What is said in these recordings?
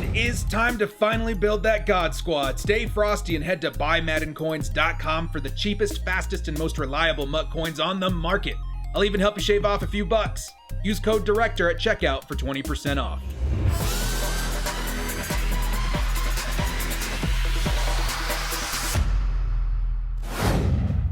It is time to finally build that God Squad. Stay frosty and head to buymaddencoins.com for the cheapest, fastest, and most reliable MUT coins on the market. I'll even help you shave off a few bucks. Use code DIRECTOR at checkout for 20% off.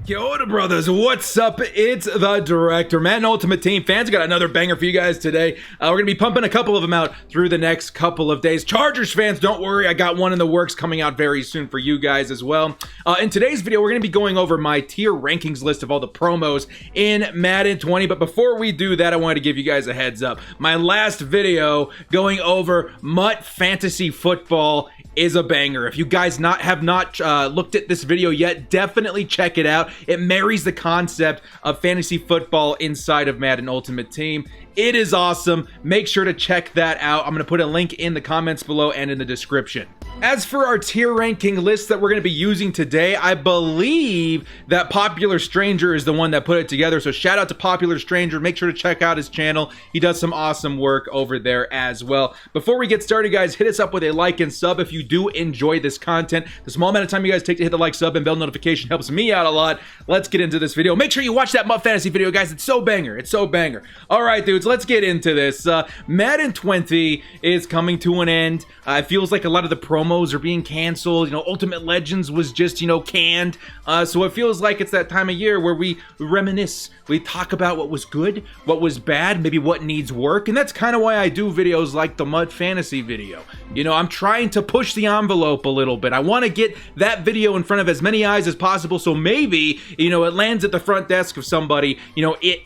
Kia ora, brothers. What's up? It's the Director. Madden Ultimate Team fans, got another banger for you guys today. We're going to be pumping a couple of them out through the next couple of days. Chargers fans, don't worry. I got one in the works coming out very soon for you guys as well. In today's video, we're going to be going over my tier rankings list of all the promos in Madden 20. But before we do that, I wanted to give you guys a heads up. My last video going over MUT Fantasy Football is a banger. If you guys have not looked at this video yet, definitely check it out. It marries the concept of fantasy football inside of Madden Ultimate Team. It is awesome. Make sure to check that out. I'm going to put a link in the comments below and in the description. As for our tier ranking list that we're going to be using today, I believe that Popular Stranger is the one that put it together. So shout out to Popular Stranger. Make sure to check out his channel. He does some awesome work over there as well. Before we get started, guys, hit us up with a like and sub if you do enjoy this content. The small amount of time you guys take to hit the like, sub, and bell notification helps me out a lot. Let's get into this video. Make sure you watch that MUT Fantasy video, guys. It's so banger. It's so banger. All right, dudes, let's get into this. Madden 20 is coming to an end. It feels like a lot of the promos are being canceled. You know, Ultimate Legends was just, canned. So it feels like it's that time of year where we reminisce. We talk about what was good, what was bad, maybe what needs work. And that's kind of why I do videos like the MUT Fantasy video. I'm trying to push the envelope a little bit. I want to get that video in front of as many eyes as possible. So maybe, it lands at the front desk of somebody,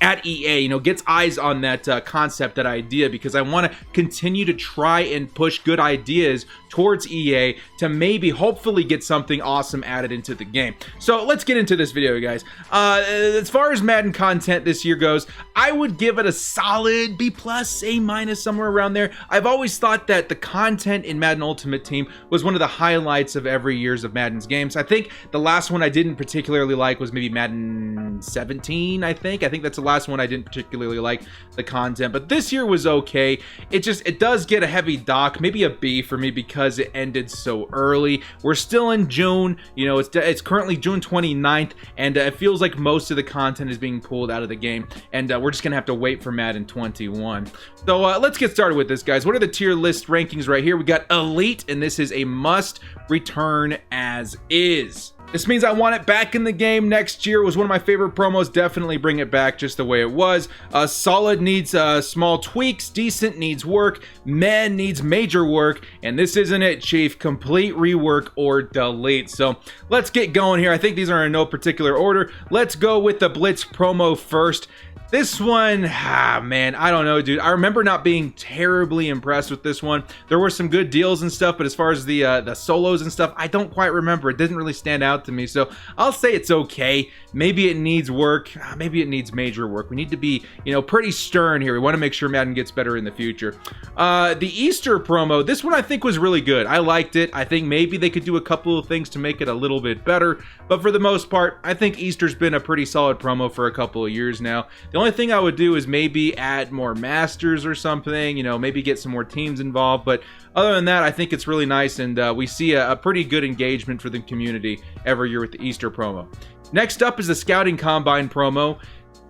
at EA, gets eyes on that concept, that idea, because I want to continue to try and push good ideas towards EA to maybe hopefully get something awesome added into the game. So let's get into this video, guys. As far as Madden content this year goes, I would give it a solid B+, A-, somewhere around there. I've always thought that the content in Madden Ultimate Team was one of the highlights of every year's of Madden's games. I think the last one I didn't particularly like was maybe Madden 17, I think that's the last one I didn't particularly like the content, but this year was okay. It does get a heavy dock, maybe a B for me, because it ended so early. We're still in June, it's currently June 29th, and it feels like most of the content is being pulled out of the game, and we're just gonna have to wait for Madden 21. So let's get started with this, guys. What are the tier list rankings right here? We got Elite, and this is a must return as is. This means I want it back in the game next year. It was one of my favorite promos. Definitely bring it back just the way it was. Solid needs small tweaks. Decent needs work. Men needs major work. And this isn't it, Chief. Complete rework or delete. So let's get going here. I think these are in no particular order. Let's go with the Blitz promo first. This one, man, I don't know, dude. I remember not being terribly impressed with this one. There were some good deals and stuff, but as far as the solos and stuff, I don't quite remember. It didn't really stand out to me, so I'll say it's okay. Maybe it needs work. Maybe it needs major work. We need to be, pretty stern here. We want to make sure Madden gets better in the future. The Easter promo, this one I think was really good. I liked it. I think maybe they could do a couple of things to make it a little bit better, but for the most part, I think Easter's been a pretty solid promo for a couple of years now. The only thing I would do is maybe add more masters or something, maybe get some more teams involved, but other than that, I think it's really nice, and we see a pretty good engagement for the community every year with the Easter promo. Next up is the Scouting Combine promo.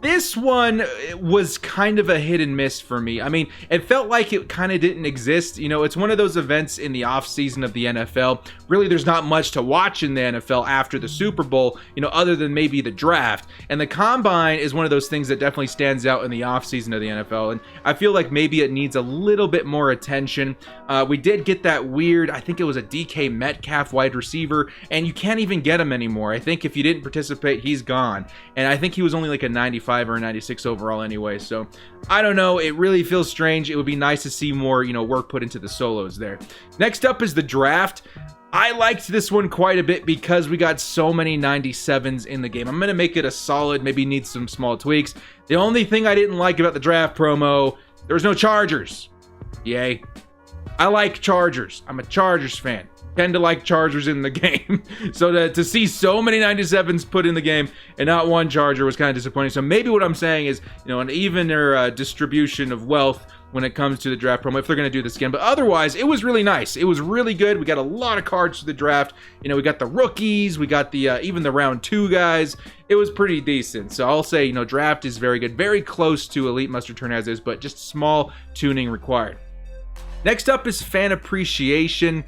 This one was kind of a hit and miss for me. I mean, it felt like it kind of didn't exist. It's one of those events in the off season of the NFL. Really, there's not much to watch in the NFL after the Super Bowl, other than maybe the draft. And the Combine is one of those things that definitely stands out in the off season of the NFL. And I feel like maybe it needs a little bit more attention. We did get that weird, I think it was a DK Metcalf wide receiver, and you can't even get him anymore. I think if you didn't participate, he's gone. And I think he was only like a 95 or a 96 overall anyway, so I don't know. It really feels strange. It would be nice to see more, work put into the solos there. Next up is the draft. I liked this one quite a bit because we got so many 97s in the game. I'm going to make it a solid, maybe needs some small tweaks. The only thing I didn't like about the draft promo, there was no Chargers. Yay. I like Chargers. I'm a Chargers fan. Tend to like Chargers in the game. So to see so many 97s put in the game and not one Charger was kind of disappointing. So maybe what I'm saying is, an evener distribution of wealth when it comes to the draft promo, if they're going to do this again. But otherwise, it was really nice. It was really good. We got a lot of cards for the draft. You know, we got the rookies. We got the even the round 2 guys. It was pretty decent. So I'll say, you know, draft is very good. Very close to Elite Must Return as is, but just small tuning required. Next up is fan appreciation.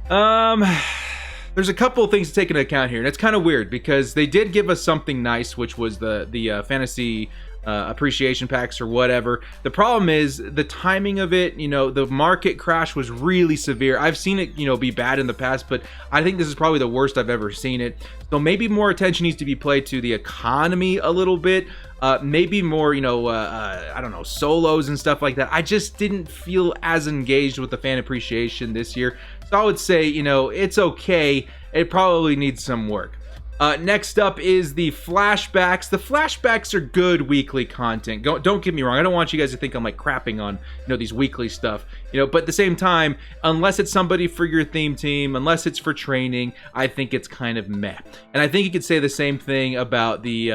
There's a couple of things to take into account here, and it's kind of weird because they did give us something nice, which was the fantasy appreciation packs or whatever. The problem is the timing of it. You know, the market crash was really severe. I've seen it, you know, be bad in the past, but I think this is probably the worst I've ever seen it. So maybe more attention needs to be played to the economy a little bit. Maybe more, you know, I don't know, solos and stuff like that. I just didn't feel as engaged with the fan appreciation this year. So I would say, you know, it's okay. It probably needs some work. Next up is the flashbacks. The flashbacks are good weekly content. Don't get me wrong. I don't want you guys to think I'm like crapping on, you know, these weekly stuff, you know, but at the same time, unless it's somebody for your theme team, unless it's for training, I think it's kind of meh. And I think you could say the same thing about the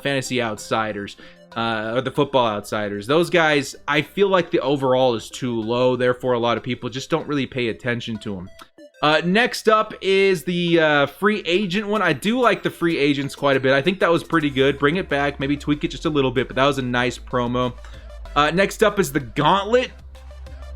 fantasy outsiders. Or the football outsiders. Those guys, I feel like the overall is too low. Therefore, a lot of people just don't really pay attention to them. Next up is the free agent one. I do like the free agents quite a bit. I think that was pretty good. Bring it back, maybe tweak it just a little bit, but that was a nice promo. Next up is the gauntlet.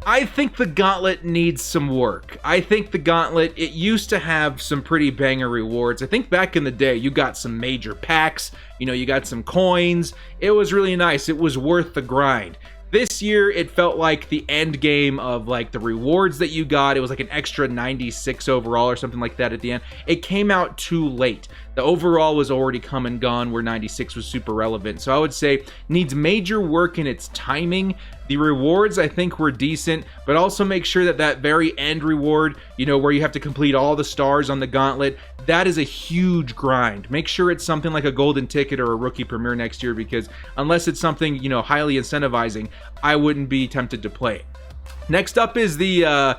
I think the gauntlet needs some work. I think the gauntlet, it used to have some pretty banger rewards. I think back in the day, you got some major packs, you know, you got some coins. It was really nice. It was worth the grind. This year, it felt like the end game of like the rewards that you got. It was like an extra 96 overall or something like that at the end. It came out too late. The overall was already come and gone where 96 was super relevant. So I would say needs major work in its timing. The rewards I think were decent, but also make sure that that very end reward, you know, where you have to complete all the stars on the gauntlet, that is a huge grind. Make sure it's something like a golden ticket or a rookie premiere next year, because unless it's something, you know, highly incentivizing, I wouldn't be tempted to play it. Next up is the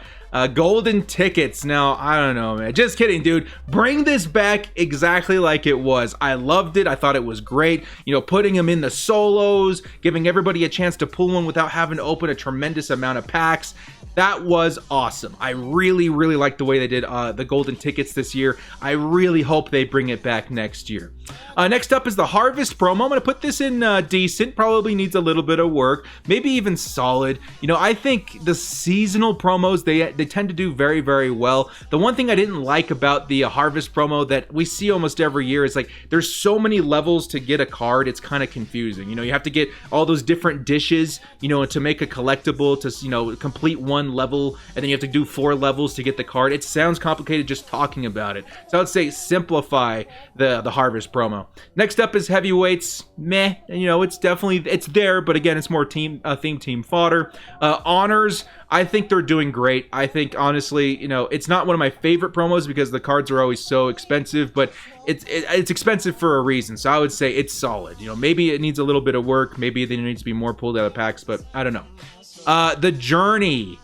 golden tickets. Now, I don't know, man. Just kidding, dude. Bring this back exactly like it was. I loved it. I thought it was great. You know, putting them in the solos, giving everybody a chance to pull one without having to open a tremendous amount of packs. That was awesome. I really, really liked the way they did the golden tickets this year. I really hope they bring it back next year. Next up is the Harvest promo. I'm going to put this in decent. Probably needs a little bit of work. Maybe even solid. You know, I think the seasonal promos, they tend to do very, very well. The one thing I didn't like about the Harvest promo that we see almost every year is like there's so many levels to get a card. It's kind of confusing. You know, you have to get all those different dishes, you know, to make a collectible, to, you know, complete one level, and then you have to do 4 levels to get the card. It sounds complicated just talking about it. So I would say simplify the Harvest promo. Next up is heavyweights. Meh. You know, it's there, but again, it's more theme team fodder. Honors, I think they're doing great. I think honestly, you know, it's not one of my favorite promos because the cards are always so expensive, but it's expensive for a reason. So I would say it's solid. You know, maybe it needs a little bit of work. Maybe there needs to be more pulled out of packs, but I don't know. The journey.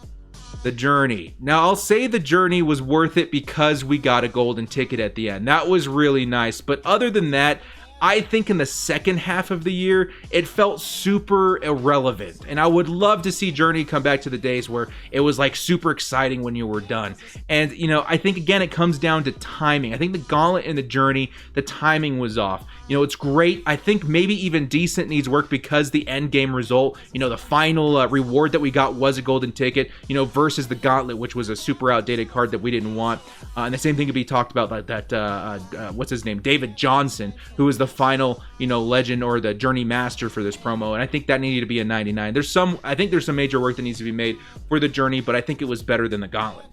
Now, I'll say the journey was worth it because we got a golden ticket at the end. That was really nice. But other than that, I think in the second half of the year, it felt super irrelevant. And I would love to see Journey come back to the days where it was like super exciting when you were done. And, you know, I think again, it comes down to timing. I think the Gauntlet and the Journey, the timing was off. You know, it's great. I think maybe even decent needs work because the end game result, you know, the final reward that we got was a golden ticket, you know, versus the Gauntlet, which was a super outdated card that we didn't want. And the same thing could be talked about like that, what's his name? David Johnson, who was the final, you know, legend or the Journey master for this promo. And I think that needed to be a 99. I think there's some major work that needs to be made for the Journey, but I think it was better than the Gauntlet.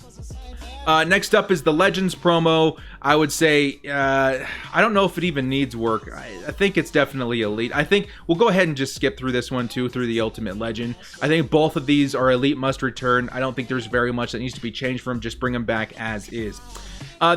Next up is the Legends promo. I would say, I don't know if it even needs work. I think it's definitely elite. I think we'll go ahead and just skip through this one too, through the Ultimate Legend. I think both of these are elite must return. I don't think there's very much that needs to be changed from them. Just bring them back as is.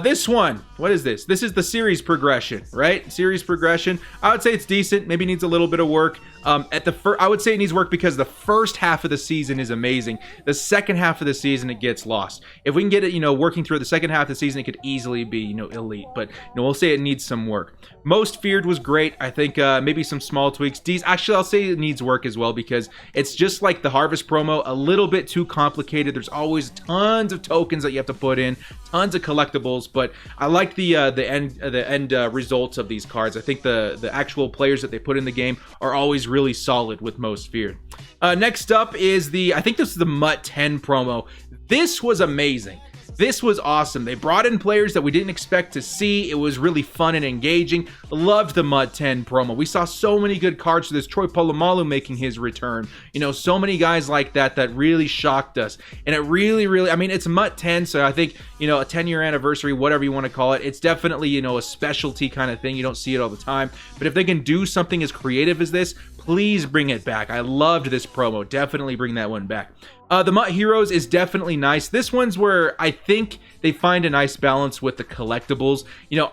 This one, what is this? This is the series progression, right? Series progression. I would say it's decent. Maybe needs a little bit of work. I would say it needs work because the first half of the season is amazing. The second half of the season, it gets lost. If we can get it, working through the second half of the season, it could easily be, elite. But, we'll say it needs some work. Most Feared was great. I think maybe some small tweaks. Actually, I'll say it needs work as well because it's just like the Harvest promo, a little bit too complicated. There's always tons of tokens that you have to put in, tons of collectibles. But I like the end results of these cards. I think the actual players that they put in the game are always really solid with Most Feared. Next up is I think this is the MUT 10 promo. This was amazing. This was awesome. They brought in players that we didn't expect to see. It was really fun and engaging. Loved the MUT 10 promo. We saw so many good cards for this. Troy Polamalu making his return. So many guys like that really shocked us. And it really, I mean, it's MUT 10, so I think, a 10-year anniversary, whatever you want to call it, it's definitely, a specialty kind of thing. You don't see it all the time. But if they can do something as creative as this, please bring it back. I loved this promo. Definitely bring that one back. The MUT Heroes is definitely nice. This one's where I think they find a nice balance with the collectibles.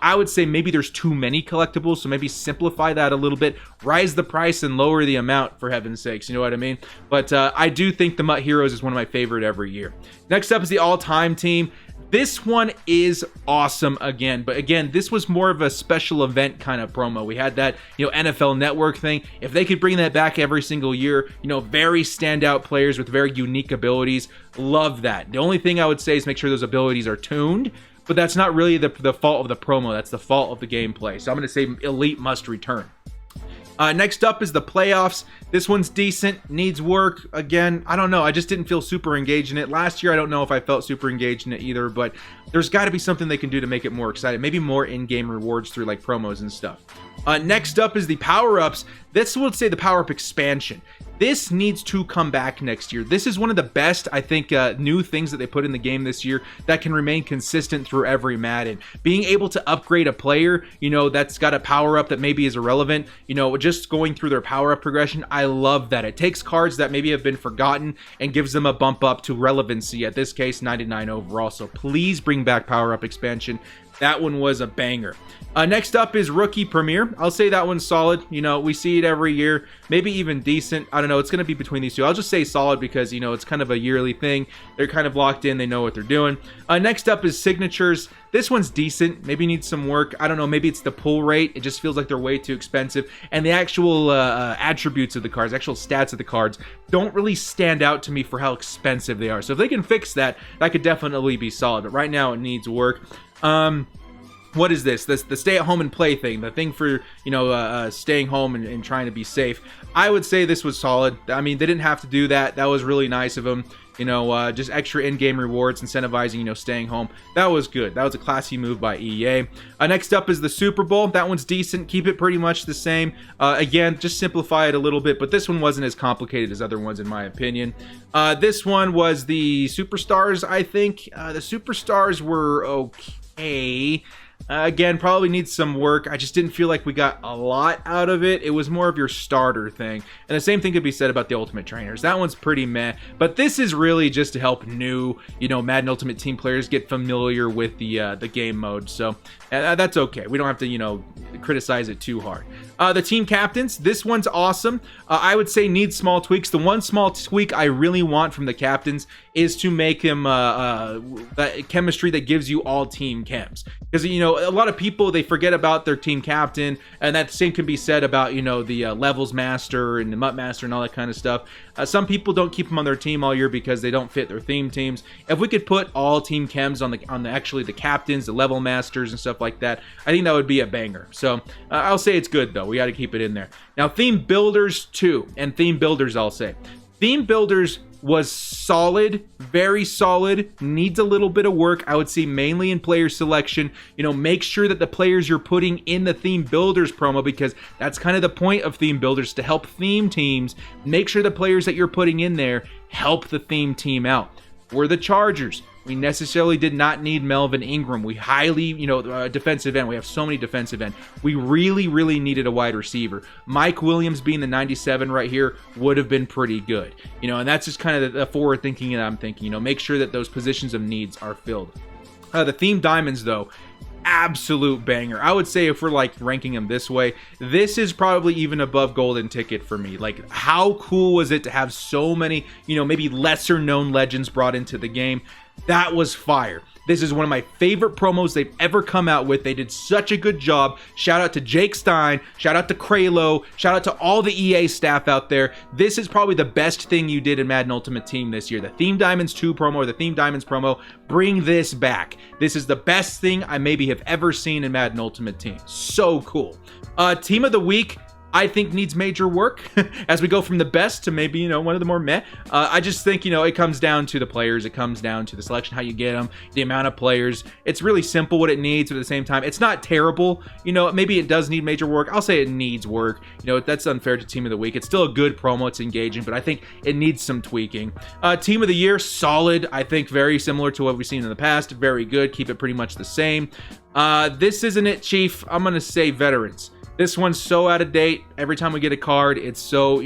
I would say maybe there's too many collectibles, so maybe simplify that a little bit. Rise the price and lower the amount, for heaven's sakes. You know what I mean? But I do think the MUT Heroes is one of my favorite every year. Next up is the all-time team. This one is awesome again, but again, this was more of a special event kind of promo. We had that, NFL Network thing. If they could bring that back every single year, very standout players with very unique abilities, love that. The only thing I would say is make sure those abilities are tuned, but that's not really the fault of the promo. That's the fault of the gameplay. So I'm going to say Elite must return. Next up is the playoffs. This one's decent, needs work. Again, I don't know. I just didn't feel super engaged in it. Last year, I don't know if I felt super engaged in it either, but there's got to be something they can do to make it more exciting. Maybe more in-game rewards through like promos and stuff. Next up is the power-ups. This would say the power-up expansion. This needs to come back next year. This is one of the best, I think, new things that they put in the game this year that can remain consistent through every Madden. Being able to upgrade a player, that's got a power-up that maybe is irrelevant, just going through their power-up progression, I love that. It takes cards that maybe have been forgotten and gives them a bump up to relevancy, at this case, 99 overall. So please bring back power-up expansion. That one was a banger. Next up is Rookie Premier. I'll say that one's solid. We see it every year. Maybe even decent. I don't know. It's going to be between these two. I'll just say solid because, it's kind of a yearly thing. They're kind of locked in. They know what they're doing. Next up is Signatures. This one's decent. Maybe needs some work. I don't know. Maybe it's the pull rate. It just feels like they're way too expensive. And the actual attributes of the cards, actual stats of the cards, don't really stand out to me for how expensive they are. So if they can fix that, that could definitely be solid. But right now, it needs work. What is this? The stay at home and play thing, the thing for, staying home and trying to be safe. I would say this was solid. I mean, they didn't have to do that. That was really nice of them. Just extra in-game rewards, incentivizing, staying home. That was good. That was a classy move by EA. Next up is the Super Bowl. That one's decent. Keep it pretty much the same. Again, just simplify it a little bit, but this one wasn't as complicated as other ones, in my opinion. This one was the Superstars, I think. The Superstars were okay. Again, probably needs some work. I just didn't feel like we got a lot out of it. It was more of your starter thing. And the same thing could be said about the Ultimate Trainers. That one's pretty meh. But this is really just to help new, Madden Ultimate Team players get familiar with the game mode. So that's okay. We don't have to, criticize it too hard. The team captains. This one's awesome. I would say needs small tweaks. The one small tweak I really want from the captains is to make him that chemistry that gives you all team chems. Because, a lot of people, they forget about their team captain, and that same can be said about, the levels master and the MUT master and all that kind of stuff. Some people don't keep them on their team all year because they don't fit their theme teams. If we could put all team chems on actually the captains, the level masters and stuff like that, I think that would be a banger. So I'll say it's good though. We got to keep it in there. Now theme builders too, and theme builders I'll say. Theme builders was solid, very solid, needs a little bit of work. I would say mainly in player selection. Make sure that the players you're putting in the theme builders promo, because that's kind of the point of theme builders, to help theme teams. Make sure the players that you're putting in there help the theme team out. For the Chargers, we necessarily did not need Melvin Ingram. We highly, defensive end. We have so many defensive end. We really, really needed a wide receiver. Mike Williams being the 97 right here would have been pretty good. And that's just kind of the forward thinking that I'm thinking. Make sure that those positions of needs are filled. The theme diamonds, though, absolute banger. I would say if we're like ranking them this way, this is probably even above golden ticket for me. Like, how cool was it to have so many, maybe lesser known legends brought into the game? That was fire. This is one of my favorite promos they've ever come out with. They did such a good job. Shout out to Jake Stein. Shout out to Kralo. Shout out to all the EA staff out there. This is probably the best thing you did in Madden Ultimate Team this year. The Theme Diamonds 2 promo, or the Theme Diamonds promo, bring this back. This is the best thing I maybe have ever seen in Madden Ultimate Team. So cool. Team of the Week, I think, needs major work as we go from the best to maybe, one of the more meh. I just think, it comes down to the players. It comes down to the selection, how you get them, the amount of players. It's really simple what it needs, but at the same time, it's not terrible. Maybe it does need major work. I'll say it needs work. That's unfair to Team of the Week. It's still a good promo. It's engaging, but I think it needs some tweaking. Team of the Year, solid. I think very similar to what we've seen in the past. Very good. Keep it pretty much the same. This isn't it, Chief. I'm going to say Veterans. This one's so out of date. Every time we get a card, it's so,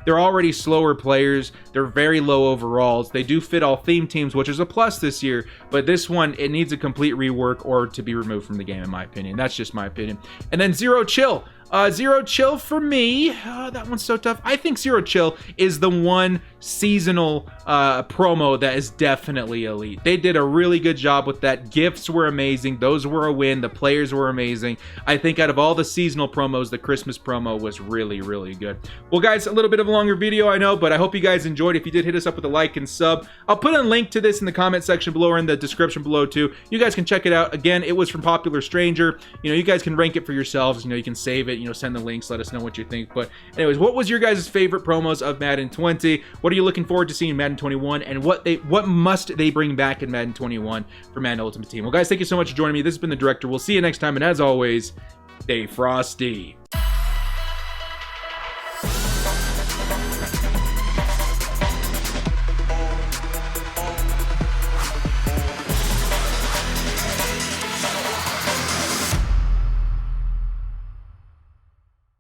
they're already slower players. They're very low overalls. They do fit all theme teams, which is a plus this year. But this one, it needs a complete rework or to be removed from the game, in my opinion. That's just my opinion. And then Zero Chill. Zero Chill for me, that one's so tough. I think Zero Chill is the one seasonal promo that is definitely elite. They did a really good job with that. Gifts were amazing. Those were a win. The players were amazing. I think out of all the seasonal promos, the Christmas promo was really, really good. Well, guys, a little bit of a longer video, I know, but I hope you guys enjoyed. If you did, hit us up with a like and sub. I'll put a link to this in the comment section below or in the description below too. You guys can check it out. Again, it was from Popular Stranger. You guys can rank it for yourselves. You can save it. Send the links, let us know what you think. But anyways, what was your guys' favorite promos of Madden 20? What are you looking forward to seeing in Madden 21? And what must they bring back in Madden 21 for Madden Ultimate Team? Well, guys, thank you so much for joining me. This has been The Director. We'll see you next time, and as always, stay frosty.